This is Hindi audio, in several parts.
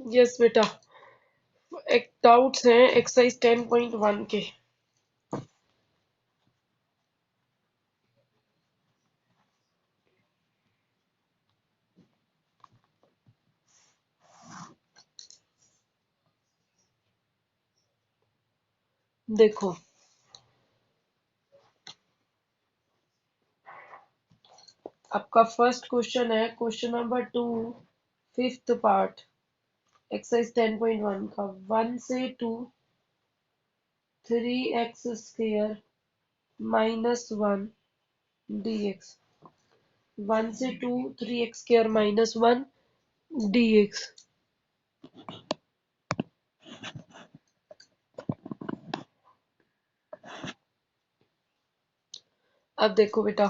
यस बेटा, एक डाउट्स हैं एक्सरसाइज 10.1 के। देखो, आपका फर्स्ट क्वेश्चन है question number 2, fifth part, exercise 10.1 का। 1 से 2 3x² माइनस 1 dx। 1 से 2 3x² माइनस 1 dx। अब देखो बेटा,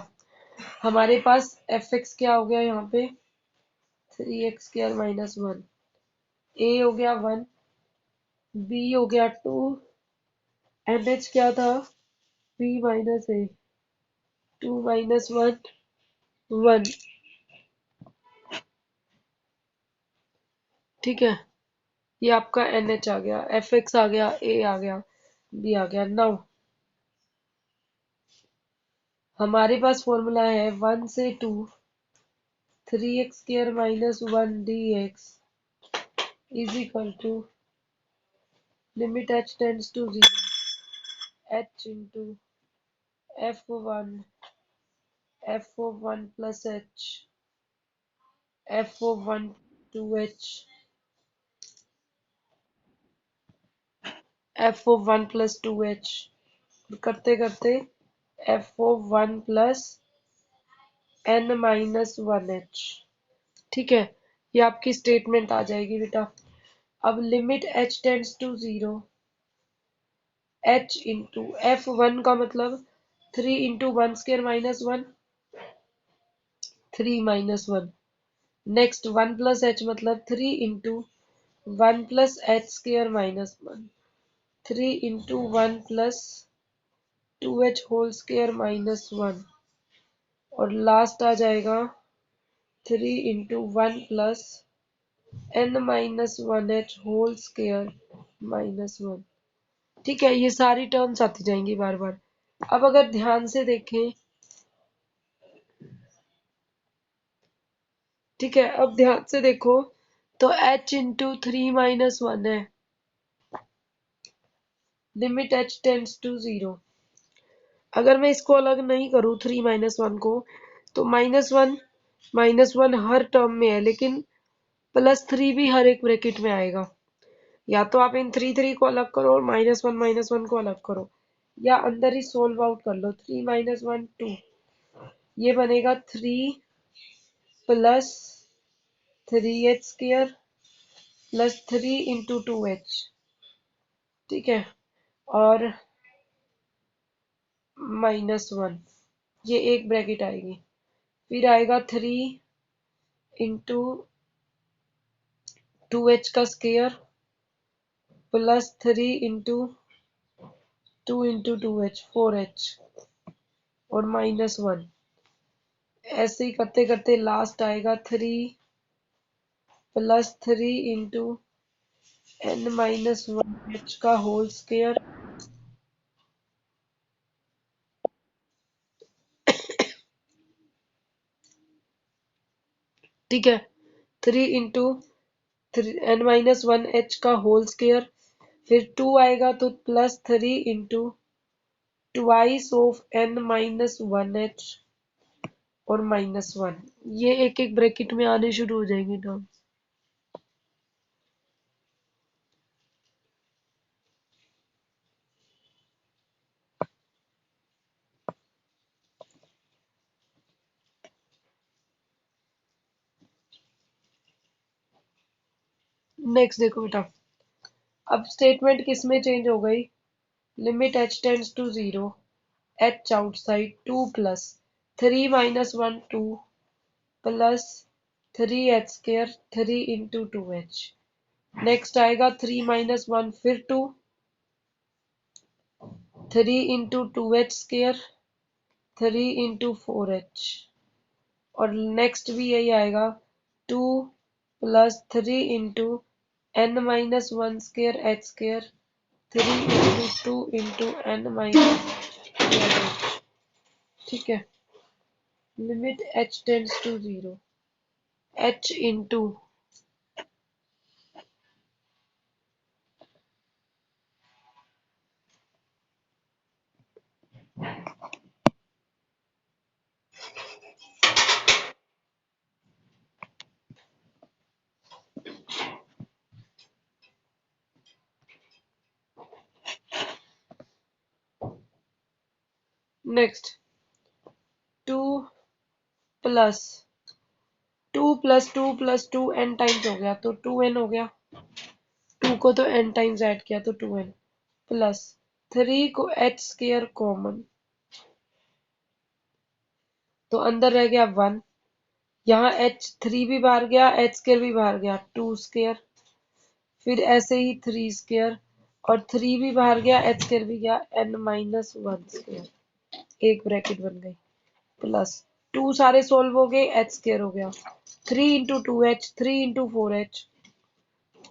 हमारे पास fx क्या हो गया यहाँ पे, 3x² माइनस 1। a हो गया 1, b हो गया 2, nh क्या था, b माइनस a। 2 माइनस 1 1। ठीक है, ये आपका NH आ गया, FX आ गया, A आ गया, B आ गया। नाउ हमारे पास फॉर्मूला है 1 से 2 3x² minus 1 dx is equal to limit h tends to 0 h into f(1) f(1) plus h f(1) 2h f(1) plus 2h करते करते f(1) plus n minus 1h। ठीक है, ये आपकी स्टेटमेंट आ जाएगी बेटा। अब limit h tends to 0 h into f(1) का मतलब 3 into 1² minus 1 3 minus 1। Next 1 plus h मतलब 3 into 1 plus h² minus 1 3 into 1 plus 2h whole square minus 1। और लास्ट आ जाएगा 3 into 1 plus n minus 1h whole square minus 1। ठीक है, ये सारी टर्म्स आती जाएंगी बार बार। अब अगर ध्यान से देखें, ठीक है, अब ध्यान से देखो तो h इंटू 3 माइनस 1 है, लिमिट h टेंड्स टू 0। अगर मैं इसको अलग नहीं करूँ 3 माइनस 1 को, तो माइनस वन हर टर्म में है, लेकिन प्लस 3 भी हर एक ब्रैकेट में आएगा। या तो आप इन 3 को अलग करो और माइनस वन को अलग करो, या अंदर ही सोल्व आउट कर लो। 3 माइनस 1 2, ये बनेगा 3 plus 3h² plus 3 into 2h। ठीक है, और माइनस 1, ये एक ब्रैकेट आएगी। फिर आएगा 3 इंटू 2h का square plus 3 into 2 into 2h 4h और माइनस 1। ऐसे ही करते करते लास्ट आएगा 3 plus 3 into n minus 1h का होल स्क्वायर। ठीक है, 3 इंटू n माइनस 1h का होल स्क्वायर। फिर 2 आएगा तो plus 3 into twice of n minus 1h और माइनस 1। ये एक एक ब्रैकेट में आने शुरू हो जाएंगे ना। नेक्स्ट देखो बेटा, अब स्टेटमेंट किस में चेंज हो गई, limit h tends to 0 h outside 2 plus 3 minus 1 2 plus 3h² 3 into 2h। Next आएगा 3 माइनस 1 फिर 2 3 इंटू 2h² 3 इंटू 4h। और नेक्स्ट भी यही आएगा 2 plus 3 into n minus one square H square 3 into 2 into n minus, ठीक है। Limit h tends to 0, h into next 2 plus 2 plus 2 n times हो गया तो 2n हो गया। 2 को तो n टाइम्स ऐड किया तो 2n प्लस 3 को h स्केयर कॉमन, तो अंदर रह गया 1। यहाँ h 3 भी बाहर गया, h स्केयर भी बाहर गया, 2 स्केयर। फिर ऐसे ही 3 स्केयर और 3 भी बाहर गया, h स्केयर भी गया, n माइनस वन स्केयर, एक ब्रैकेट बन गई प्लस 2 सारे सोल्व हो गए, h स्केयर हो गया 3 into 2h 3 into 4h,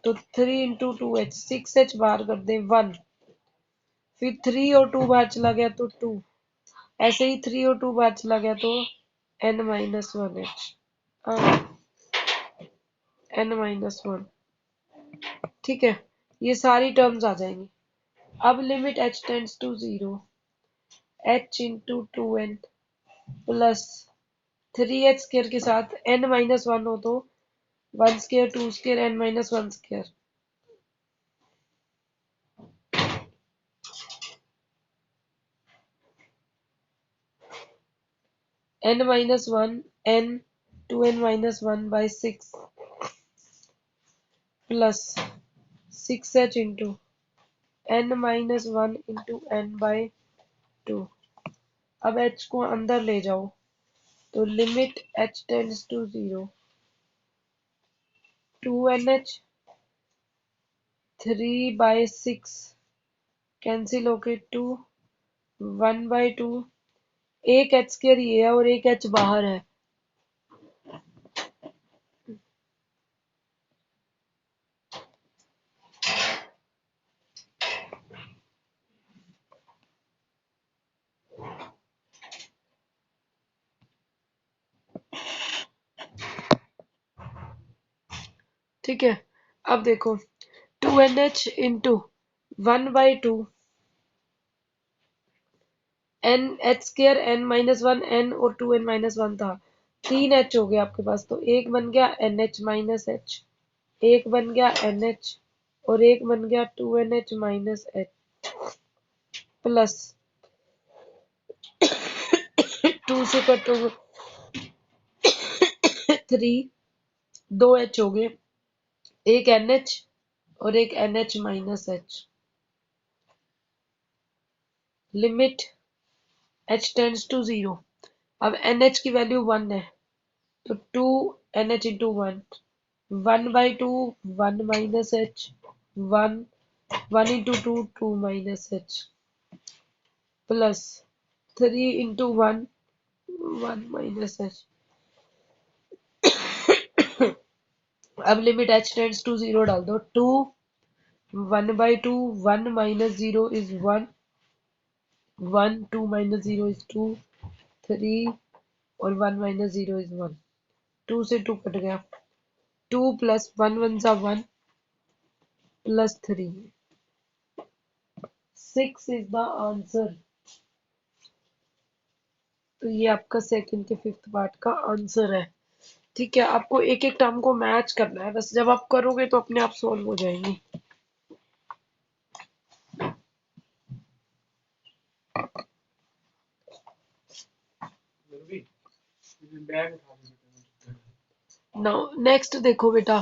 तो 3 into 2h 6h बाहर कर दे 1। फिर 3 और 2 बाहर चला गया तो 2, ऐसे ही 3 और 2 बाहर चला गया तो n minus one H, n minus one, ठीक है। ये सारी टर्म्स आ जाएंगी। अब limit h tends to 0, h into 2n plus 3h square के साथ n माइनस वन हो तो 1 square 2 square n minus one square, n minus one n 2n minus one by 6 plus 6h into n minus one into n by 2। अब h को अंदर ले जाओ तो limit h tends to 0, 2nh 3/6 cancel होके 2 1/2, एक h स्केयर ये है और एक h बाहर है, ठीक है। अब देखो 2nh into 1/2 n h square n minus one n और 2n माइनस वन था, 3h हो गया आपके पास, तो एक बन गया nh माइनस h, एक बन गया nh और एक बन गया 2nh माइनस h प्लस 2 से कट हो 3, 2h हो गए, एक nh और एक nh minus h। Limit h tends to 0, अब nh की वैल्यू 1 है तो 2nh into 1, 1/2 1 minus h 1, 1 into 2 2 minus h plus 3 into 1 1 minus h। अब लिमिट h टेंड्स टू 0 डाल दो, 2 1/2 1 माइनस 0 इज 1, 1 2 माइनस 0 इज 2, 3 और 1 माइनस 0 इज 1, 2 से 2 कट गया, 2 प्लस 1 1 सा 1 प्लस 3, 6 इज द आंसर। तो ये आपका सेकंड के फिफ्थ पार्ट का आंसर है, ठीक है। आपको एक एक टर्म को मैच करना है, बस जब आप करोगे तो अपने आप सोल्व हो जाएंगी। नाउ नेक्स्ट देखो बेटा,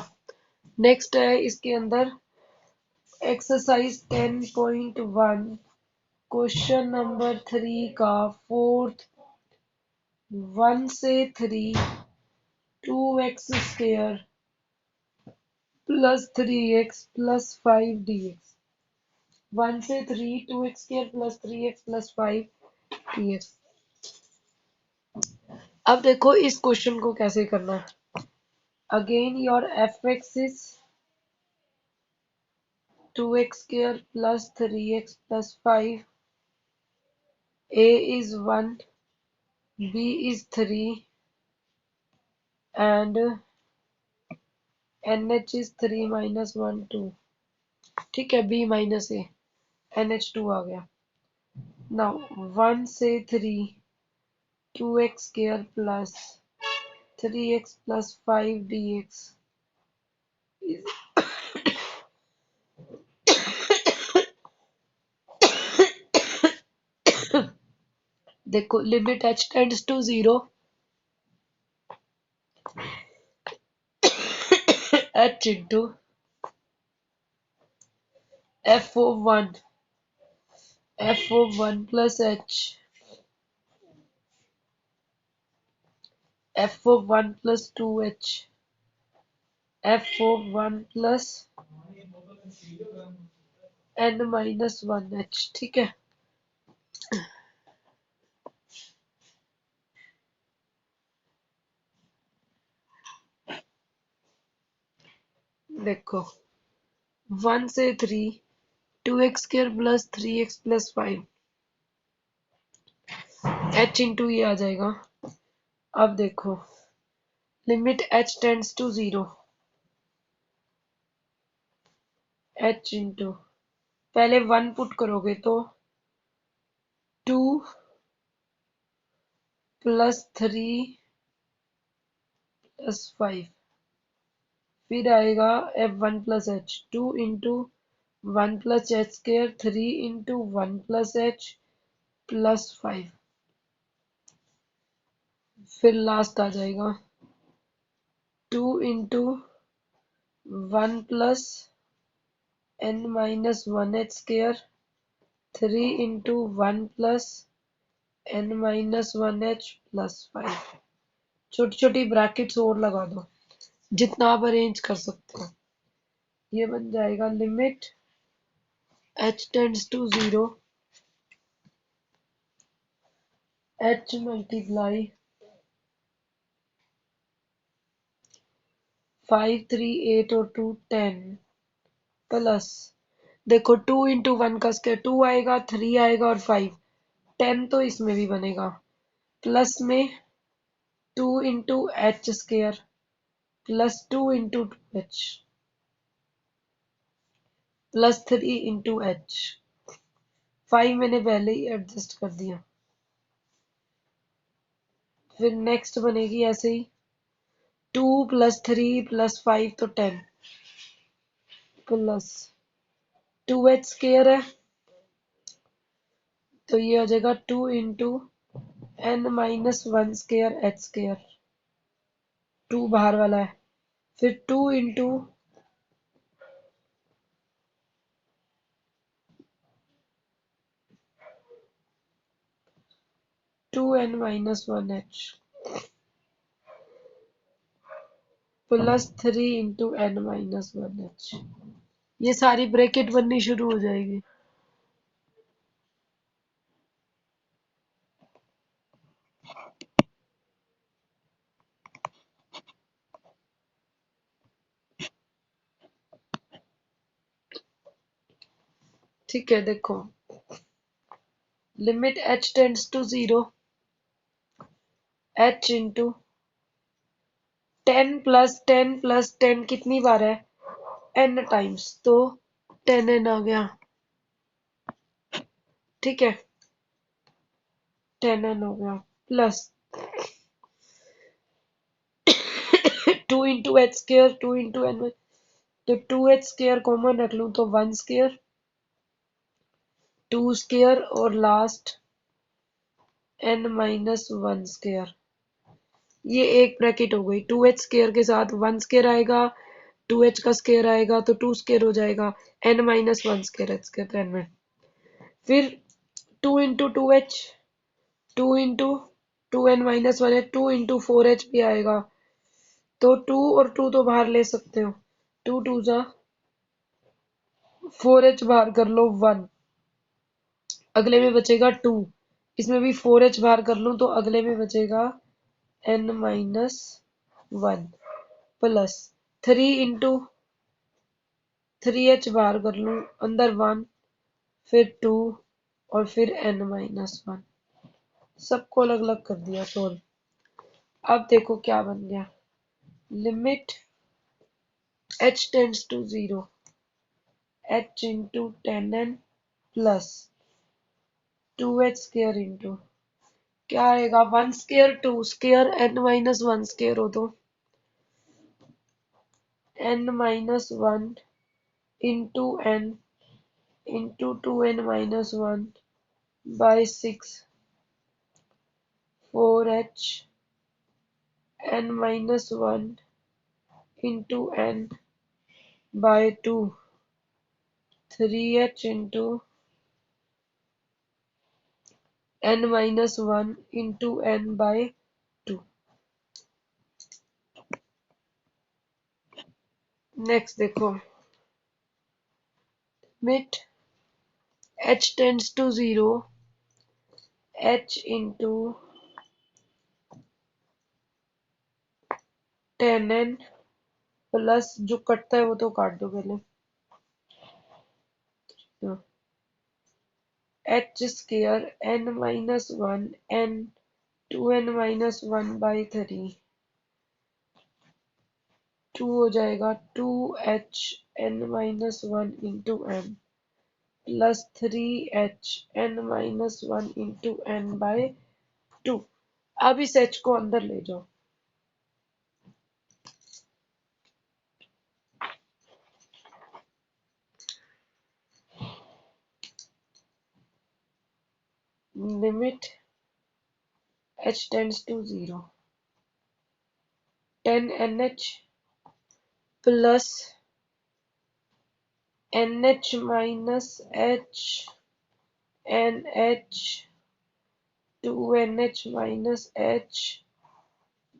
नेक्स्ट है इसके अंदर एक्सरसाइज 10.1 क्वेश्चन नंबर 3 का फोर्थ, 1 से 3 2x square plus 3x plus 5 dx, 1 से 3 2x square plus 3x plus 5 dx। अब देखो इस क्वेश्चन को कैसे करना है। Again your f(x) is 2x square plus 3x plus 5. A is 1, B is 3, and NH is 3 minus 1 2. ठीक है, B minus A, NH2 आ गया. Now 1 से 3, 2x square plus 3x plus 5 dx is देखो limit h tends to 0, h into f of 1 plus h, f of 1 plus 2h, f of 1 plus n minus 1h. ठीक है, देखो 1 से 3, 2x square plus 3x plus 5, h into ये आ जाएगा. अब देखो limit h tends to 0, h into पहले 1 पुट करोगे तो 2 प्लस 3 प्लस 5, फिर आएगा f1 plus h, 2 into 1 plus h square, 3 into 1 plus h plus 5, फिर लास्ट आ जाएगा 2 into 1 plus n minus 1h square, 3 into 1 plus n minus 1h plus 5. छोटी छोटी ब्रैकेट्स और लगा दो जितना आप अरेंज कर सकते हो. ये बन जाएगा limit h tends to 0, h multiply 5 3 8 और 2 10 प्लस देखो 2 इंटू 1 का स्क्वायर 2 आएगा, 3 आएगा और 5, 10 तो इसमें भी बनेगा, प्लस में 2 into H square plus 2 into 2h plus 3 into H. 5 मैंने पहले ही एडजस्ट कर दिया. फिर नेक्स्ट बनेगी ऐसे ही 2 प्लस 3 प्लस 5 तो 10 प्लस 2h स्क्वायर है तो ये हो जाएगा 2 into n minus 1 square h square, 2 बाहर वाला है, फिर 2 into 2n minus 1h plus 3 into n minus 1h. ये सारी ब्रैकेट बननी शुरू हो जाएगी. ठीक है, देखो limit h tends to 0, h into 10 plus 10 plus 10 कितनी बार है n टाइम्स, तो 10n आ गया. ठीक है, 10n हो गया plus 2 into H square, 2 into N, तो 2h स्क्र कॉमन रख लूं तो 1 स्क्र, 2 स्क्र और लास्ट n माइनस 1 स्क्र. ये एक ब्रैकेट हो गई. 2h स्क्र के साथ 1 स्क्र आएगा, 2h का स्क्र आएगा तो 2 स्क्र हो जाएगा, n minus 1 square h square तो n में. फिर 2 into 2h, 2 into 2n minus 1h, 2 into 4h भी आएगा, तो 2 और 2 तो बाहर ले सकते हो, 2 2 जा 4h बाहर कर लो 1, अगले में बचेगा 2, इसमें भी 4h बाहर कर लूं तो अगले में बचेगा n minus 1 plus 3 into 3h बाहर कर लूं, अंदर 1, फिर 2 और फिर n-1। सबको अलग अलग कर दिया सोल्व। अब देखो क्या बन गया। Limit h tends to 0, h into 10n plus 2h स्क्र इंटू क्या आएगा, 1 स्क्र 2 स्क्र n-1 स्क्र हो तो n-1 into n into 2n-1 by 6 4h n-1 into n by 2 3h into n-1 into n by 2। Next देखो, limit h tends to 0, h into 10n plus जो कटता है वो तो काट दो पहले, h square n-1 n 2n-1 by 3 2 हो जाएगा 2h n-1 into n plus 3h n-1 into n by 2। अब इस h को अंदर ले जाओ, limit h tends to 0, 10nh plus nh minus h nh 2nh minus h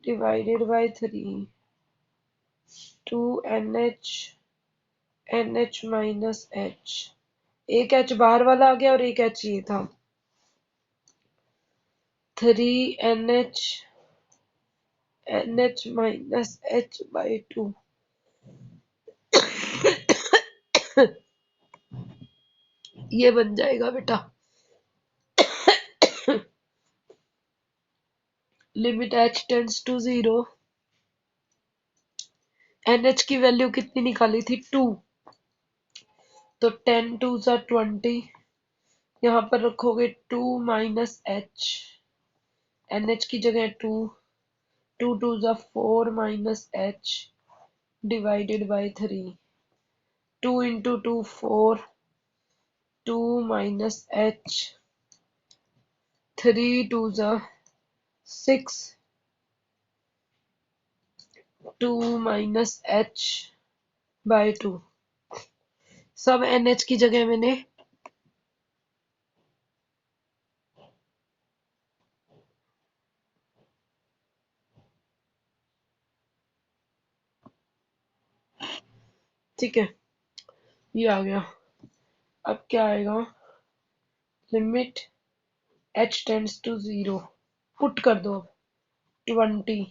divided by 3 2nh nh minus h। एक h बाहर वाला आ गया और एक h ये था, 3nh nh minus h by 2। ये बन जाएगा बेटा limit h tends to 0, nh की वैल्यू कितनी निकाली थी 2, तो 10 2 सा 20, यहाँ पर रखोगे 2 माइनस h, nh की जगह 2, 2 2 सा 4 minus h divided by 3, 2 into 2 4, 2 minus h, 3 2 सा 6, 2 माइनस h बाय 2। सब NH की जगह मैंने ठीक है, ये आ गया। अब क्या आएगा, limit h tends to 0 put कर दो, अब 20,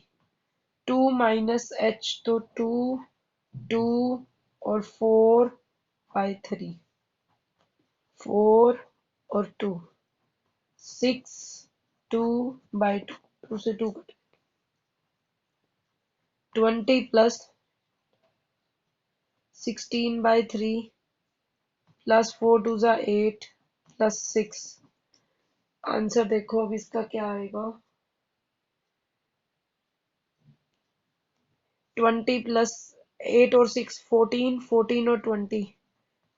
2 माइनस h तो 2 2 और 4 बाई 3, 4 और 2 6 2 बाई 2, 2 से 2 कट, 20 प्लस 16 बाई 3 प्लस 4 2 ज़ा 8 प्लस 6। आंसर देखो अब इसका क्या आएगा, 20 प्लस 8 और 6 14, 14 और 20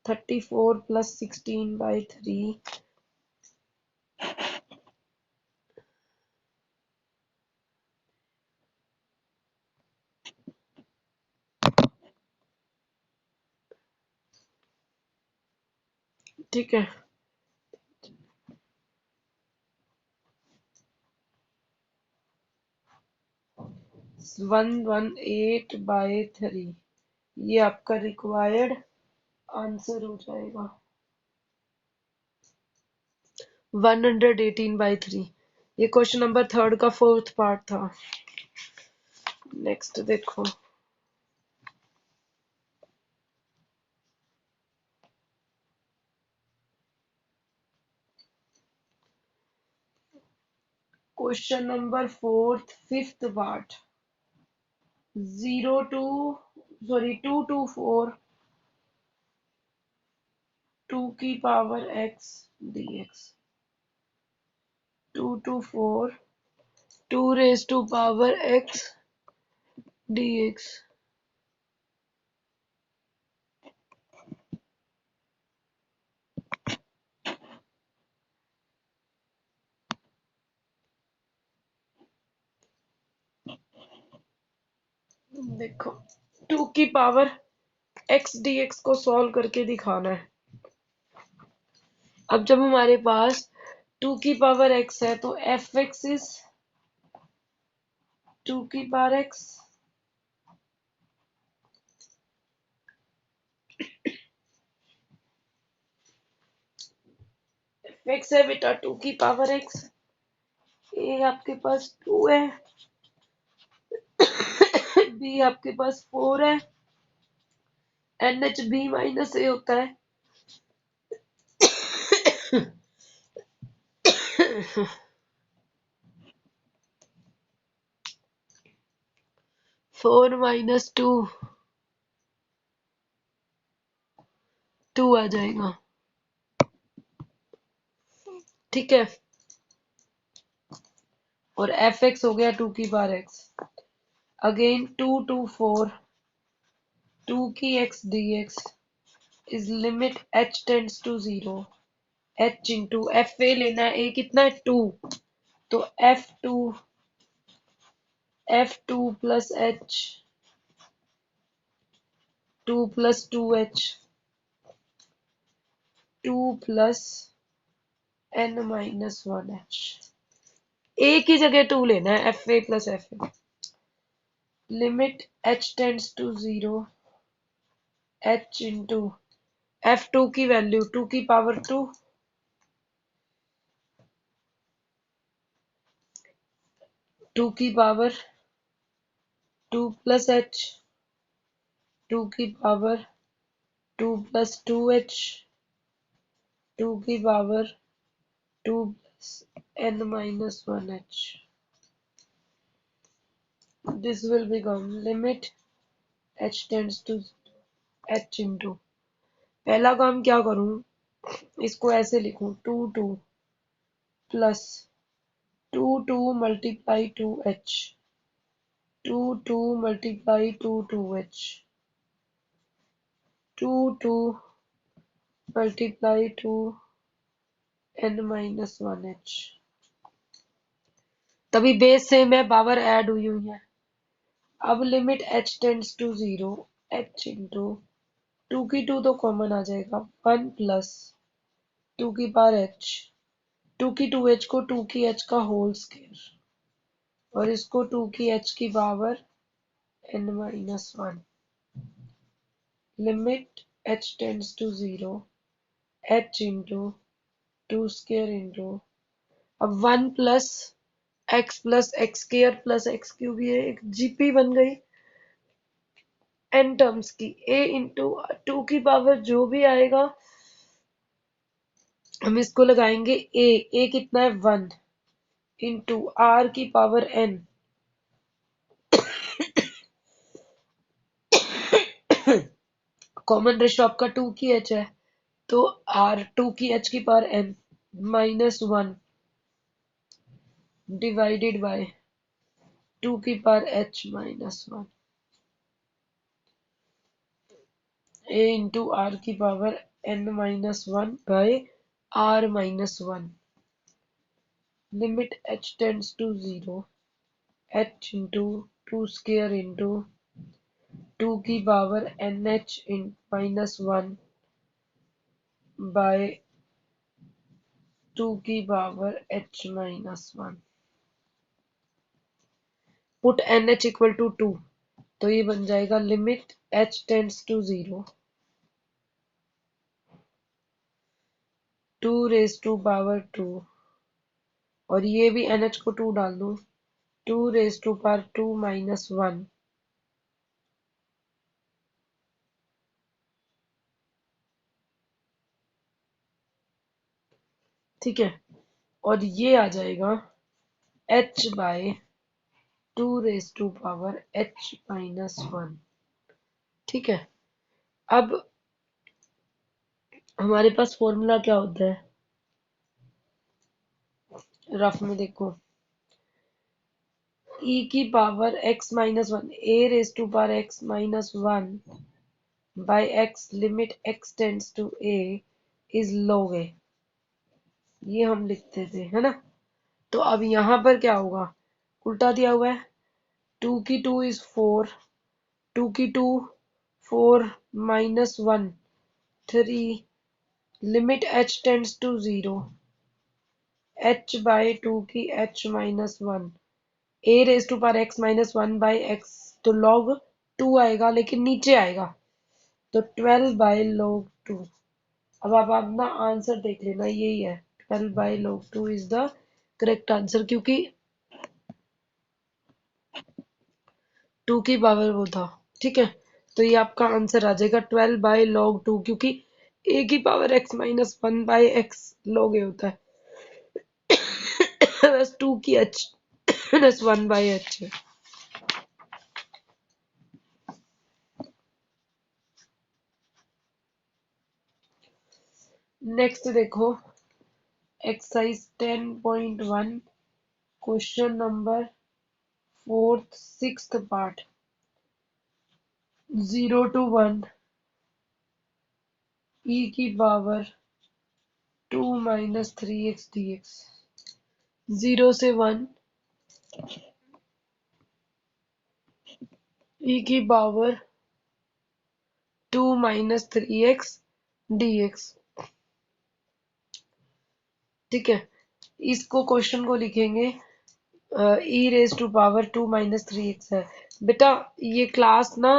34 प्लस 16 बाई 3। ठीक है, 118 बाई 3, ये आपका रिक्वायर्ड आंसर हो जाएगा 118 बाई 3। ये क्वेश्चन नंबर 3 का 4th पार्ट था। नेक्स्ट देखो, क्वेश्चन नंबर 4 5th पार्ट 2 की power x dx 2 2 raise to power x dx। देखो 2 की पावर x dx को सॉल्व करके दिखाना है। अब जब हमारे पास 2 की पावर x है तो एफ एक्स इज 2 की पावर x, एफ एक्स है बेटा 2 की पावर x। ए आपके पास 2 है, बी आपके पास 4 है, एन एच बी माइनस ए होता है। 4 माइनस 2 2 आ जाएगा। ठीक है, और एफ एक्स हो गया 2 की पावर x। अगेन 2 की x dx is limit h tends to 0 h into F A लेना है, ए कितना है 2, तो f2 plus h 2 plus 2h 2 plus n minus 1h। A की जगह 2 लेना है, F A plus F A. Limit h tends to 0 h into f2 की वैल्यू 2 की पावर 2 2 की पावर 2 प्लस h 2 की पावर 2 प्लस 2h 2 की power 2 plus n minus 1h। This will become limit h tends to h into, पहला काम क्या करूं, इसको ऐसे लिखूं 2 plus 2 multiply 2h 2 multiply 2h 2 multiply 2 n minus 1h। तभी बेस सेम है, पावर ऐड हुई हुई है। अब limit h tends to 0 h into 2 की 2 तो कॉमन आ जाएगा 1 प्लस 2 की पावर h 2 की 2h को 2 की h का होल स्क्वायर और इसको 2 की h की power n minus 1। Limit h tends to 0 h into 2 square into, अब 1 plus X square plus X cube, ये एक जीपी बन गई n टर्म्स की। a इंटू 2 की पावर जो भी आएगा हम इसको लगाएंगे a कितना है 1 इंटू r की पावर n कॉमन रेशो आपका 2 की h है तो r 2 की h की power n minus 1 divided by 2 की power h minus 1 a into r की power n minus 1 by r minus 1। Limit h tends to 0 h into 2 square into 2 की पावर एन एच इन माइनस 1 बाय 2 की power h minus 1। Put N H equal to 2 तो ये बन जाएगा limit h tends to 0 2 raise to power 2 और ये भी एन एच को 2 डाल दो 2 रेज टू पावर 2 माइनस 1। ठीक है, और ये आ जाएगा h by 2 raised to power h minus 1। ठीक है, अब हमारे पास फॉर्मूला क्या होता है रफ में देखो, e की power x minus 1 a raise to power x minus 1 by x limit x tends to a is log a, ये हम लिखते थे है ना। तो अब यहाँ पर क्या होगा, उल्टा दिया हुआ है, 2 की 2 इज 4, 2 की 2 4 minus 1 3 limit h tends to 0 h by 2 की h minus 1 a raise to power x minus 1 by x, तो log 2 आएगा लेकिन नीचे आएगा, तो 12 बाय log 2। अब आप अपना आंसर देख लेना, यही है 12 by log 2 is the correct answer, क्योंकि 2 की पावर वो था। ठीक है, तो ये आपका आंसर आ जाएगा 12 बाय log 2, क्योंकि a की power x minus 1 by x log a होता है बस 2 की h माइनस 1 बाय h है। नेक्स्ट देखो, exercise 10.1 question number 4th 6th part, 0 to 1 e की पावर 2 माइनस 3x dx, 0 से 1 e की पावर 2 माइनस 3x dx। ठीक है, इसको क्वेश्चन को लिखेंगे e raise to power 2 minus 3x है। बेटा ये क्लास ना